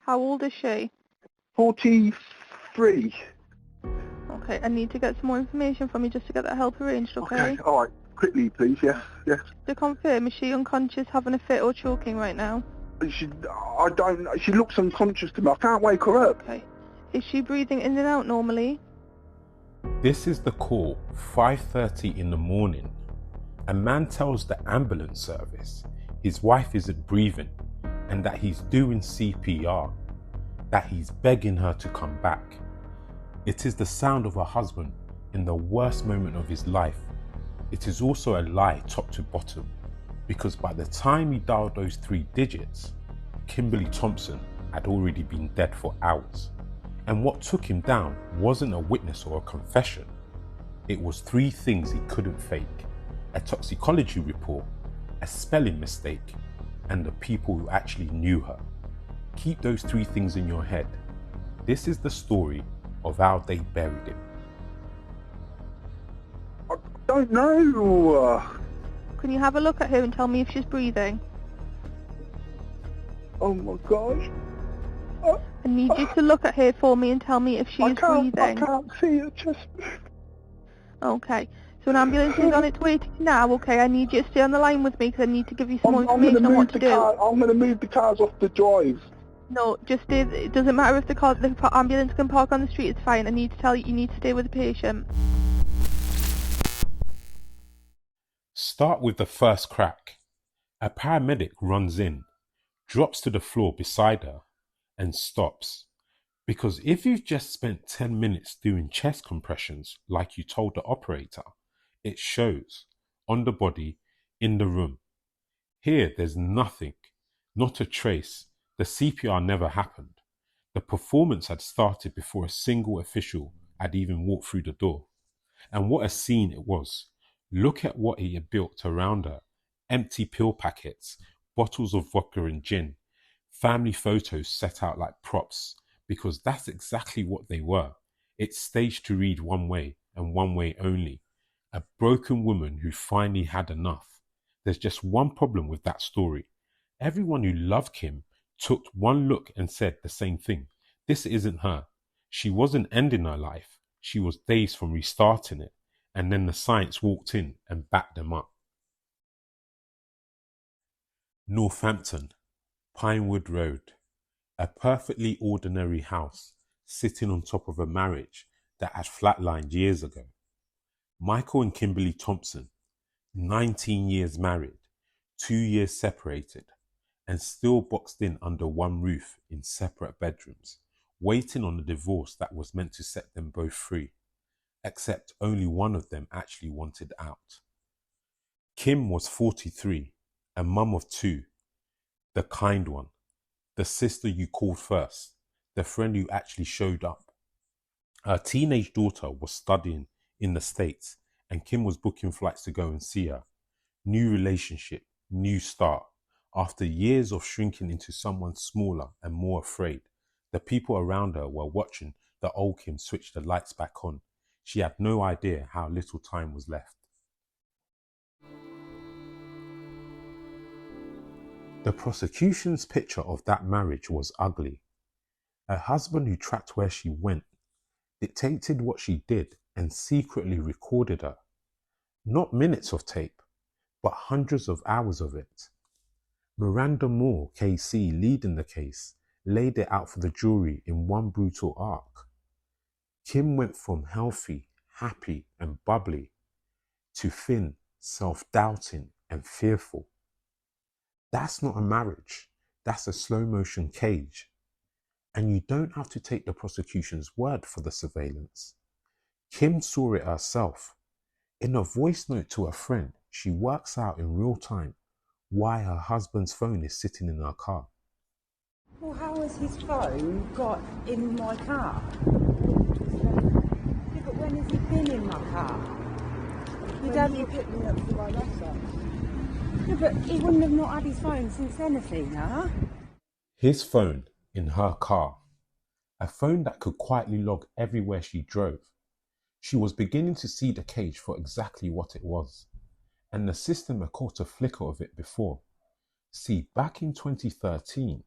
How old is she? 43. Okay, I need to get some more information from you just to get that help arranged, okay? Okay, alright. Quickly, please. Yes, yes. To confirm, is she unconscious, having a fit or choking right now? She looks unconscious to me. I can't wake her up. Okay. Is she breathing in and out normally? This is the call, 5:30 in the morning. A man tells the ambulance service his wife isn't breathing and that he's doing CPR, that he's begging her to come back. It is the sound of her husband in the worst moment of his life. It is also a lie top to bottom, because by the time he dialed those 3 digits, Kimberley Thompson had already been dead for hours. And what took him down wasn't a witness or a confession. It was 3 things he couldn't fake: a toxicology report, a spelling mistake, and the people who actually knew her. Keep those 3 things in your head. This is the story of how they buried him. I don't know. Can you have a look at her and tell me if she's breathing? Oh my gosh. I need you to look at her for me and tell me if she is breathing. I can't see her chest. Okay. So an ambulance is on its way to you now, okay? I need you to stay on the line with me because I need to give you some more information on what to do. I'm going to move the cars off the drive. No, just stay. It doesn't matter if the ambulance can park on the street, it's fine. I need to tell you, you need to stay with the patient. Start with the first crack. A paramedic runs in, drops to the floor beside her, and stops. Because if you've just spent 10 minutes doing chest compressions like you told the operator, it shows on the body, in the room. Here there's nothing, not a trace. The CPR never happened. The performance had started before a single official had even walked through the door. And what a scene it was. Look at what he had built around her. Empty pill packets, bottles of vodka and gin, family photos set out like props, because that's exactly what they were. It's staged to read one way and one way only. A broken woman who finally had enough. There's just one problem with that story. Everyone who loved Kim took one look and said the same thing. This isn't her. She wasn't ending her life. She was days from restarting it. And then the science walked in and backed them up. Northampton, Pinewood Road. A perfectly ordinary house sitting on top of a marriage that had flatlined years ago. Michael and Kimberley Thompson, 19 years married, 2 years separated, and still boxed in under one roof in separate bedrooms, waiting on a divorce that was meant to set them both free. Except only one of them actually wanted out. Kim was 43, a mum of 2, the kind one, the sister you called first, the friend who actually showed up. Her teenage daughter was studying in the States, and Kim was booking flights to go and see her. New relationship, new start. After years of shrinking into someone smaller and more afraid, the people around her were watching the old Kim switch the lights back on. She had no idea how little time was left. The prosecution's picture of that marriage was ugly. A husband who tracked where she went, dictated what she did, and secretly recorded her. Not minutes of tape, but hundreds of hours of it. Miranda Moore, KC, leading the case, laid it out for the jury in one brutal arc. Kim went from healthy, happy, and bubbly to thin, self-doubting, and fearful. That's not a marriage. That's a slow-motion cage. And you don't have to take the prosecution's word for the surveillance. Kim saw it herself. In a voice note to a friend, she works out in real time why her husband's phone is sitting in her car. Well, how has his phone got in my car? Yeah, but when has he been in my car? Your dad would pick me up for my lessons. Yeah, but he wouldn't have not had his phone since anything, huh? His phone in her car. A phone that could quietly log everywhere she drove. She was beginning to see the cage for exactly what it was. And the system had caught a flicker of it before. See, back in 2013,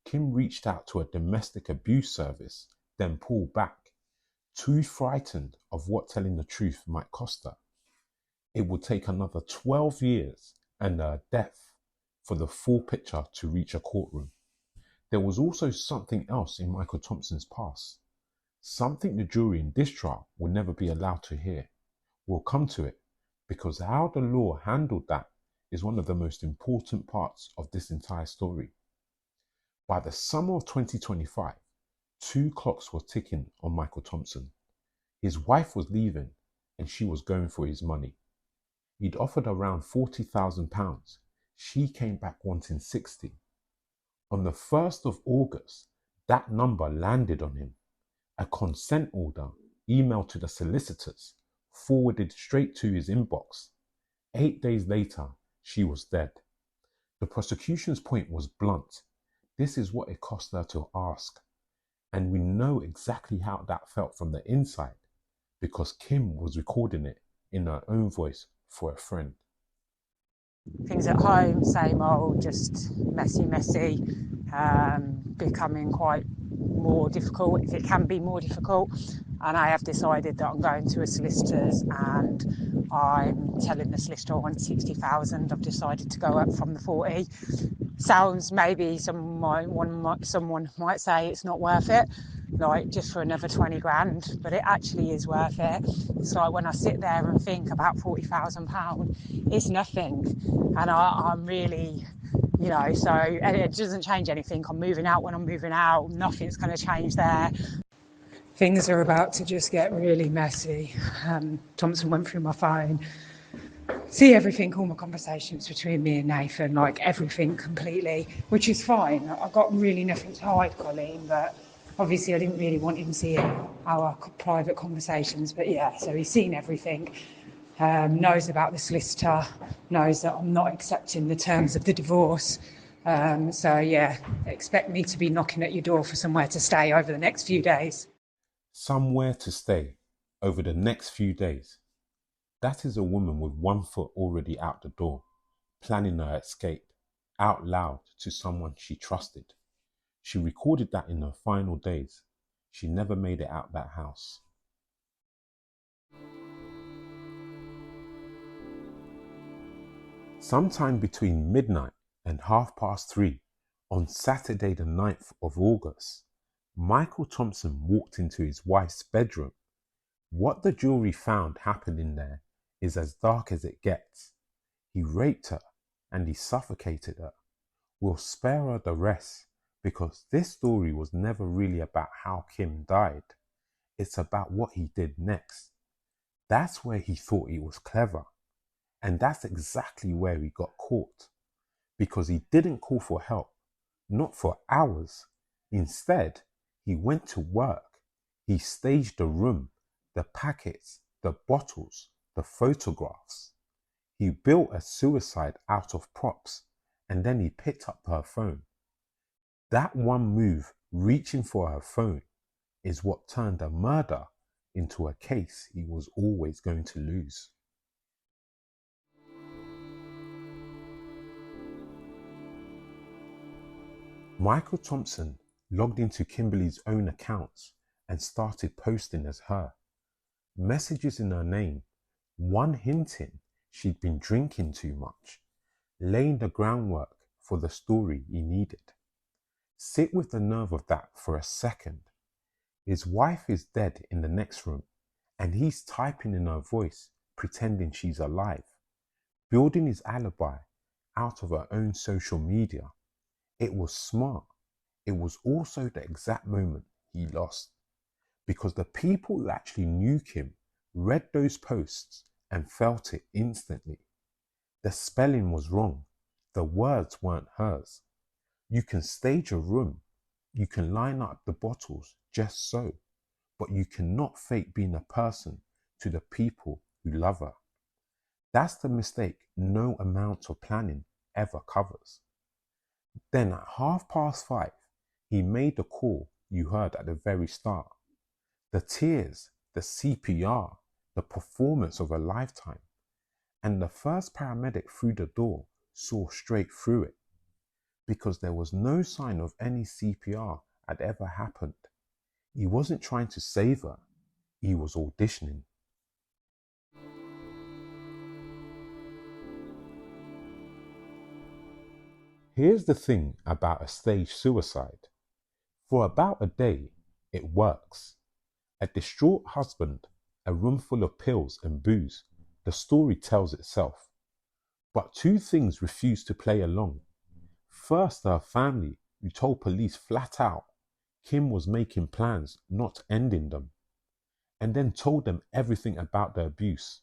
Kim reached out to a domestic abuse service, then pulled back, too frightened of what telling the truth might cost her. It would take another 12 years and her death for the full picture to reach a courtroom. There was also something else in Michael Thompson's past, something the jury in this trial will never be allowed to hear. We'll come to it, because how the law handled that is one of the most important parts of this entire story. By the summer of 2025, 2 clocks were ticking on Michael Thompson. His wife was leaving and she was going for his money. He'd offered around £40,000. She came back wanting 60. On the 1st of August, that number landed on him. A consent order emailed to the solicitors, forwarded straight to his inbox. 8 days later, she was dead. The prosecution's point was blunt. This is what it cost her to ask. And we know exactly how that felt from the inside, because Kim was recording it in her own voice for a friend. Things at home, same old, just messy, becoming quite more difficult, if it can be more difficult. And I have decided that I'm going to a solicitor's and I'm telling the solicitor I want 60,000. I've decided to go up from the 40. Sounds maybe someone might say it's not worth it, like just for another 20 grand, but it actually is worth it. It's like when I sit there and think about £40,000, it's nothing. And I'm really, so and it doesn't change anything. I'm moving out when I'm moving out. Nothing's going to change there. Things are about to just get really messy. Thompson went through my phone, see everything, all my conversations between me and Nathan, like everything completely, which is fine. I've got really nothing to hide, Colleen, but obviously I didn't really want him seeing our private conversations. But yeah, so he's seen everything, knows about the solicitor, knows that I'm not accepting the terms of the divorce. So yeah, expect me to be knocking at your door for somewhere to stay over the next few days. Somewhere to stay over the next few days. That is a woman with one foot already out the door, planning her escape, out loud to someone she trusted. She recorded that in her final days. She never made it out that house. Sometime between midnight and 3:30 on Saturday the 9th of August, Michael Thompson walked into his wife's bedroom. What the jury found happened in there is as dark as it gets. He raped her and he suffocated her. We'll spare her the rest, because this story was never really about how Kim died. It's about what he did next. That's where he thought he was clever. And that's exactly where he got caught. Because he didn't call for help, not for hours. Instead, he went to work. He staged the room, the packets, the bottles, the photographs. He built a suicide out of props, and then he picked up her phone. That one move, reaching for her phone, is what turned a murder into a case he was always going to lose. Michael Thompson logged into Kimberley's own accounts and started posting as her. Messages in her name, one hinting she'd been drinking too much, laying the groundwork for the story he needed. Sit with the nerve of that for a second. His wife is dead in the next room, and he's typing in her voice, pretending she's alive, building his alibi out of her own social media. It was smart. It was also the exact moment he lost, because the people who actually knew Kim read those posts and felt it instantly. The spelling was wrong. The words weren't hers. You can stage a room. You can line up the bottles just so, but you cannot fake being a person to the people who love her. That's the mistake no amount of planning ever covers. Then at 5:30, he made the call you heard at the very start. The tears, the CPR, the performance of a lifetime. And the first paramedic through the door saw straight through it. because there was no sign of any CPR had ever happened. He wasn't trying to save her, he was auditioning. Here's the thing about a staged suicide. For about a day, it works. A distraught husband, a room full of pills and booze, the story tells itself. But two things refuse to play along. First, her family, who told police flat out Kim was making plans, not ending them, and then told them everything about the abuse.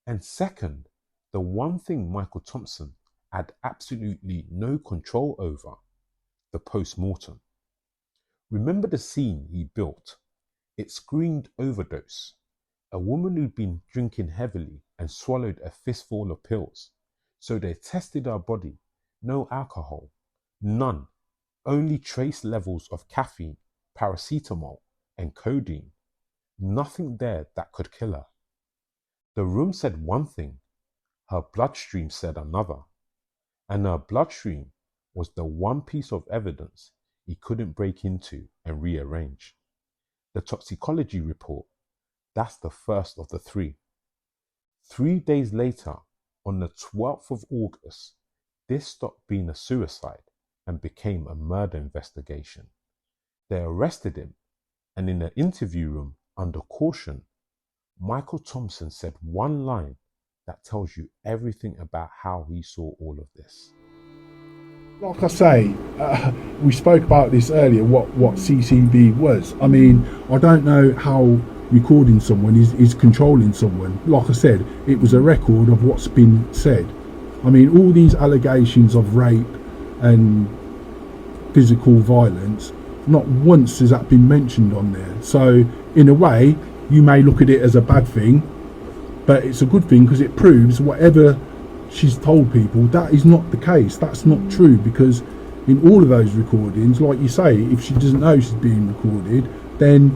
And second, the one thing Michael Thompson had absolutely no control over, the post-mortem. Remember the scene he built? It screamed overdose. A woman who'd been drinking heavily and swallowed a fistful of pills. So they tested her body. No alcohol. None. Only trace levels of caffeine, paracetamol, and codeine. Nothing there that could kill her. The room said one thing. Her bloodstream said another. And her bloodstream was the one piece of evidence he couldn't break into and rearrange. The toxicology report, that's the first of the three. 3 days later, on the 12th of August, this stopped being a suicide and became a murder investigation. They arrested him, and in the interview room, under caution, Michael Thompson said one line that tells you everything about how he saw all of this. Like I say, we spoke about this earlier, what CCB was. I mean, I don't know how recording someone is controlling someone. Like I said, it was a record of what's been said. I mean, all these allegations of rape and physical violence, not once has that been mentioned on there. So, in a way, you may look at it as a bad thing, but it's a good thing because it proves whatever she's told people, that is not the case. That's not true, because in all of those recordings, like you say, if she doesn't know she's being recorded, then,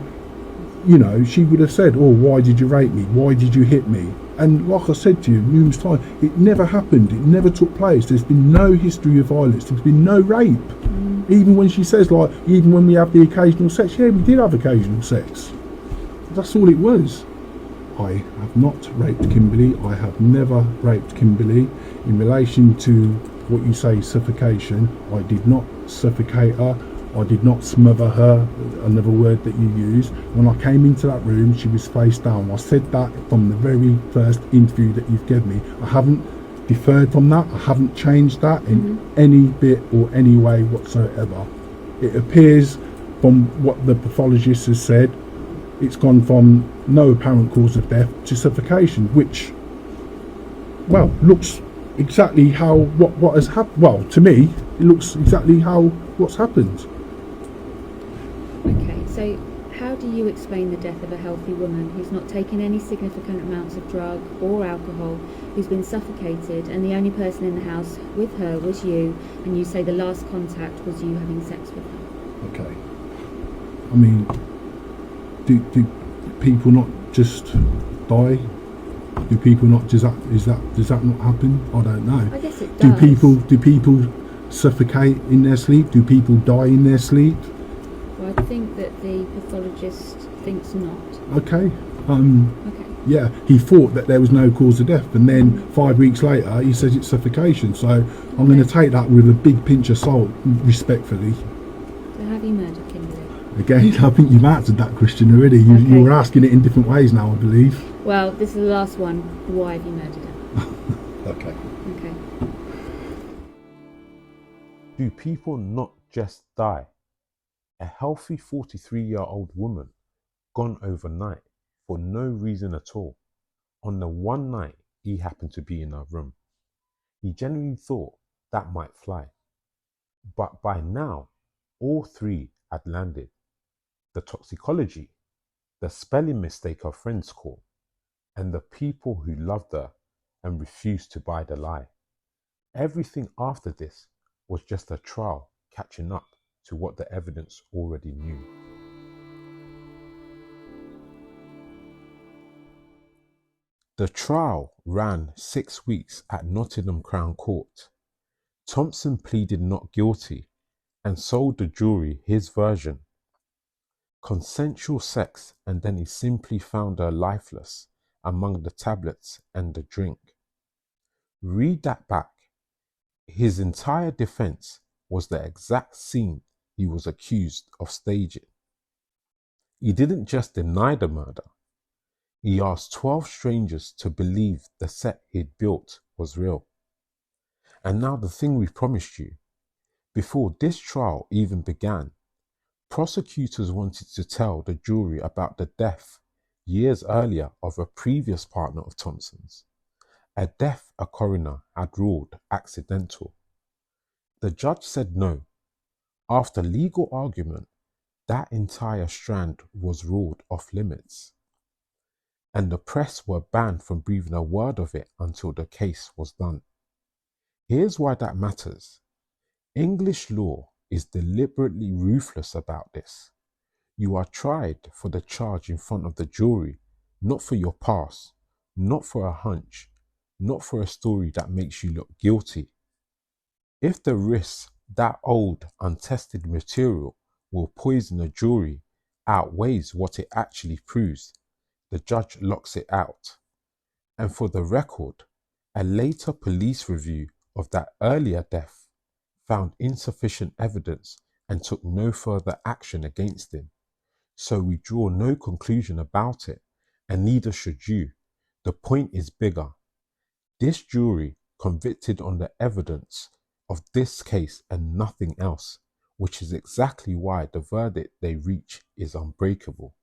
you know, she would have said, oh, why did you rape me? Why did you hit me? And like I said to you numerous times, it never happened. It never took place. There's been no history of violence. There's been no rape. Even when she says, like, even when we have the occasional sex, yeah, we did have occasional sex. That's all it was. I have not raped Kimberley. I have never raped Kimberley. In relation to what you say, suffocation, I did not suffocate her. I did not smother her, another word that you use. When I came into that room, she was face down. I said that from the very first interview that you've given me. I haven't deferred from that. I haven't changed that in any bit or any way whatsoever. It appears from what the pathologist has said, it's gone from no apparent cause of death to suffocation, which, well, looks exactly how what has happened. Well, to me, it looks exactly how what's happened. Okay, so how do you explain the death of a healthy woman who's not taken any significant amounts of drug or alcohol, who's been suffocated, and the only person in the house with her was you, and you say the last contact was you having sex with her? Okay. I mean, do people not just die? Do people not does that not happen? I don't know. I guess it does. Do people suffocate in their sleep? Do people die in their sleep? Well, I think that the pathologist thinks not. Okay. Okay. Yeah, he thought that there was no cause of death, and then 5 weeks later he says it's suffocation. So I'm going to take that with a big pinch of salt, respectfully. So have you murdered Kimberley? Again, I think you've answered that question already. You were asking it in different ways now, I believe. Well, this is the last one. Why have you murdered her? Okay. Okay. Do people not just die? A healthy 43-year-old woman gone overnight for no reason at all. On the one night he happened to be in her room. He genuinely thought that might fly. But by now, all three had landed. The toxicology, the spelling mistake her friends caught, and the people who loved her and refused to buy the lie. Everything after this was just a trial catching up to what the evidence already knew. The trial ran 6 weeks at Nottingham Crown Court. Thompson pleaded not guilty and sold the jury his version. Consensual sex, and then he simply found her lifeless among the tablets and the drink. Read that back. His entire defense was the exact scene he was accused of staging. He didn't just deny the murder. He asked 12 strangers to believe the set he'd built was real. And now the thing we promised you. Before this trial even began, prosecutors wanted to tell the jury about the death years earlier of a previous partner of Thompson's, a death a coroner had ruled accidental. The judge said no. After legal argument, that entire strand was ruled off limits, and the press were banned from breathing a word of it until the case was done. Here's why that matters. English law is deliberately ruthless about this. You are tried for the charge in front of the jury, not for your past, not for a hunch, not for a story that makes you look guilty. If the risk that old, untested material will poison a jury outweighs what it actually proves, the judge locks it out. And for the record, a later police review of that earlier death found insufficient evidence and took no further action against him. So we draw no conclusion about it, and neither should you. The point is bigger. This jury convicted on the evidence of this case and nothing else, which is exactly why the verdict they reach is unbreakable.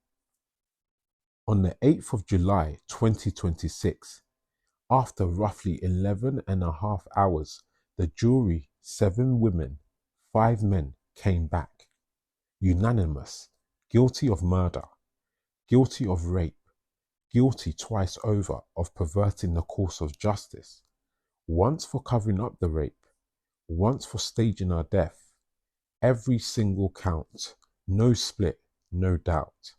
On the 8th of July 2026, after roughly 11.5 hours, the jury, 7 women, 5 men, came back. Unanimous, guilty of murder, guilty of rape, guilty twice over of perverting the course of justice, once for covering up the rape, once for staging her death. Every single count, no split, no doubt.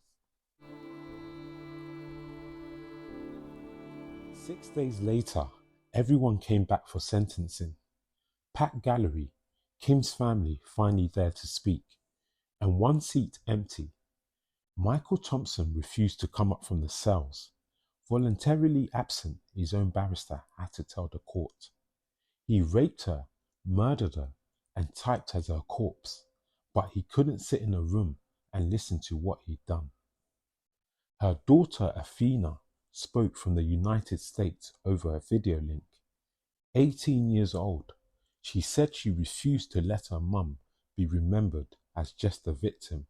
6 days later, everyone came back for sentencing. Packed gallery, Kim's family finally there to speak, and 1 seat empty. Michael Thompson refused to come up from the cells. Voluntarily absent, his own barrister had to tell the court. He raped her, murdered her, and typed as her corpse, but he couldn't sit in a room and listen to what he'd done. Her daughter, Athena, spoke from the United States over a video link. 18 years old, she said she refused to let her mum be remembered as just a victim,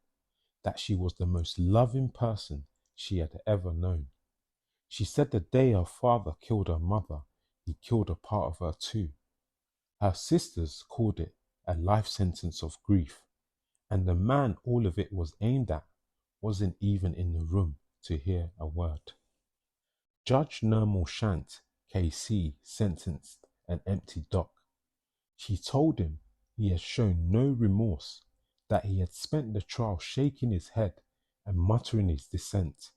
that she was the most loving person she had ever known. She said the day her father killed her mother, he killed a part of her too. Her sisters called it a life sentence of grief, and the man all of it was aimed at wasn't even in the room to hear a word. Judge Nirmal Shant, KC, sentenced an empty dock. She told him he had shown no remorse, that he had spent the trial shaking his head and muttering his dissent,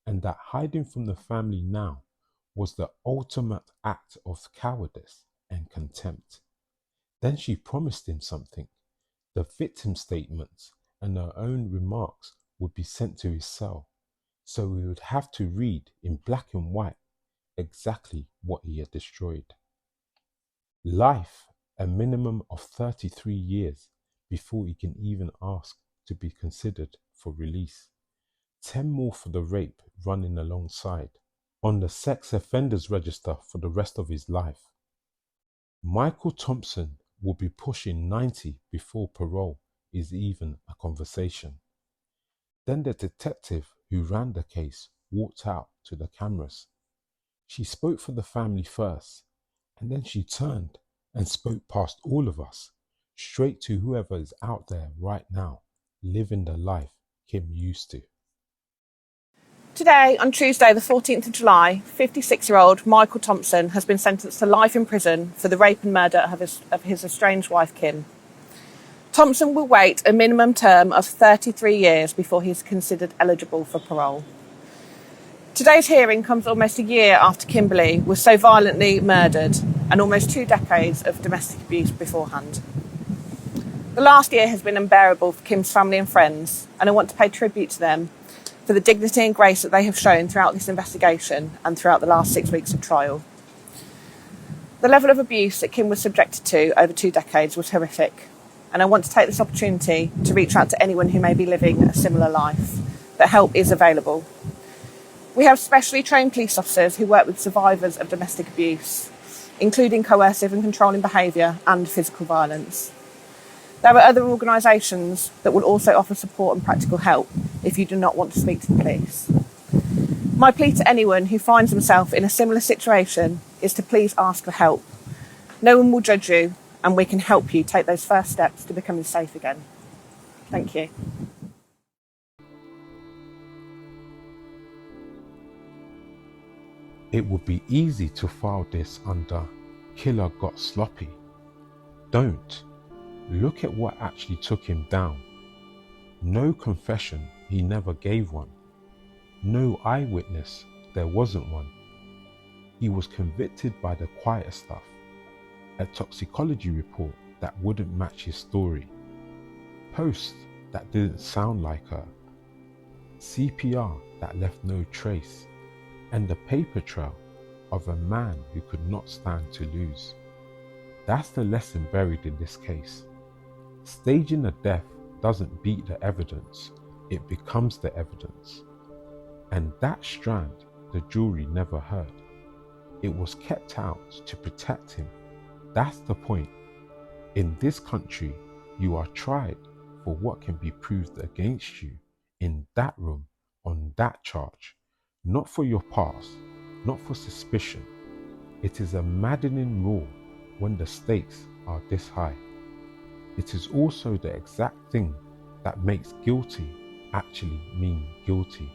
and that hiding from the family now was the ultimate act of cowardice and contempt. Then she promised him something. The victim statements and her own remarks would be sent to his cell, so he would have to read in black and white exactly what he had destroyed. Life, a minimum of 33 years before he can even ask to be considered for release. 10 more for the rape running alongside, on the sex offenders register for the rest of his life. Michael Thompson will be pushing 90 before parole is even a conversation. Then the detective who ran the case walked out to the cameras. She spoke for the family first, and then she turned and spoke past all of us, straight to whoever is out there right now, living the life Kim used to. Today, on Tuesday the 14th of July, 56-year-old Michael Thompson has been sentenced to life in prison for the rape and murder of his estranged wife Kim. Thompson will wait a minimum term of 33 years before he is considered eligible for parole. Today's hearing comes almost a year after Kimberley was so violently murdered and almost 2 decades of domestic abuse beforehand. The last year has been unbearable for Kim's family and friends, and I want to pay tribute to them for the dignity and grace that they have shown throughout this investigation and throughout the last 6 weeks of trial. The level of abuse that Kim was subjected to over 2 decades was horrific, and I want to take this opportunity to reach out to anyone who may be living a similar life, that help is available. We have specially trained police officers who work with survivors of domestic abuse, including coercive and controlling behaviour and physical violence. There are other organisations that will also offer support and practical help if you do not want to speak to the police. My plea to anyone who finds himself in a similar situation is to please ask for help. No one will judge you, and we can help you take those first steps to becoming safe again. Thank you. It would be easy to file this under "killer got sloppy." Don't. Look at what actually took him down. No confession, he never gave one. No eyewitness, there wasn't one. He was convicted by the quiet stuff. A toxicology report that wouldn't match his story. Post that didn't sound like her. CPR that left no trace. And the paper trail of a man who could not stand to lose. That's the lesson buried in this case. Staging a death doesn't beat the evidence, it becomes the evidence. And that strand the jury never heard. It was kept out to protect him. That's the point. In this country, you are tried for what can be proved against you in that room on that charge. Not for your past, not for suspicion. It is a maddening law when the stakes are this high. It is also the exact thing that makes guilty actually mean guilty.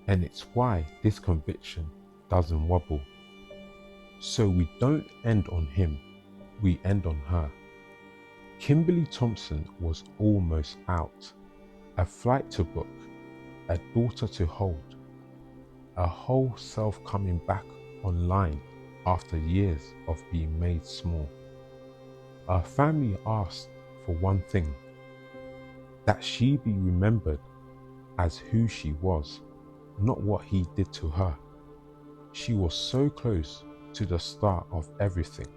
And it's why this conviction doesn't wobble. So we don't end on him, we end on her. Kimberley Thompson was almost out. A flight to book, a daughter to hold. A whole self coming back online after years of being made small. Her family asked for one thing, that she be remembered as who she was, not what he did to her. She was so close to the start of everything.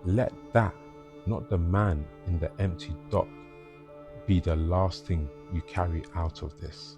Let that, not the man in the empty dock, be the last thing you carry out of this.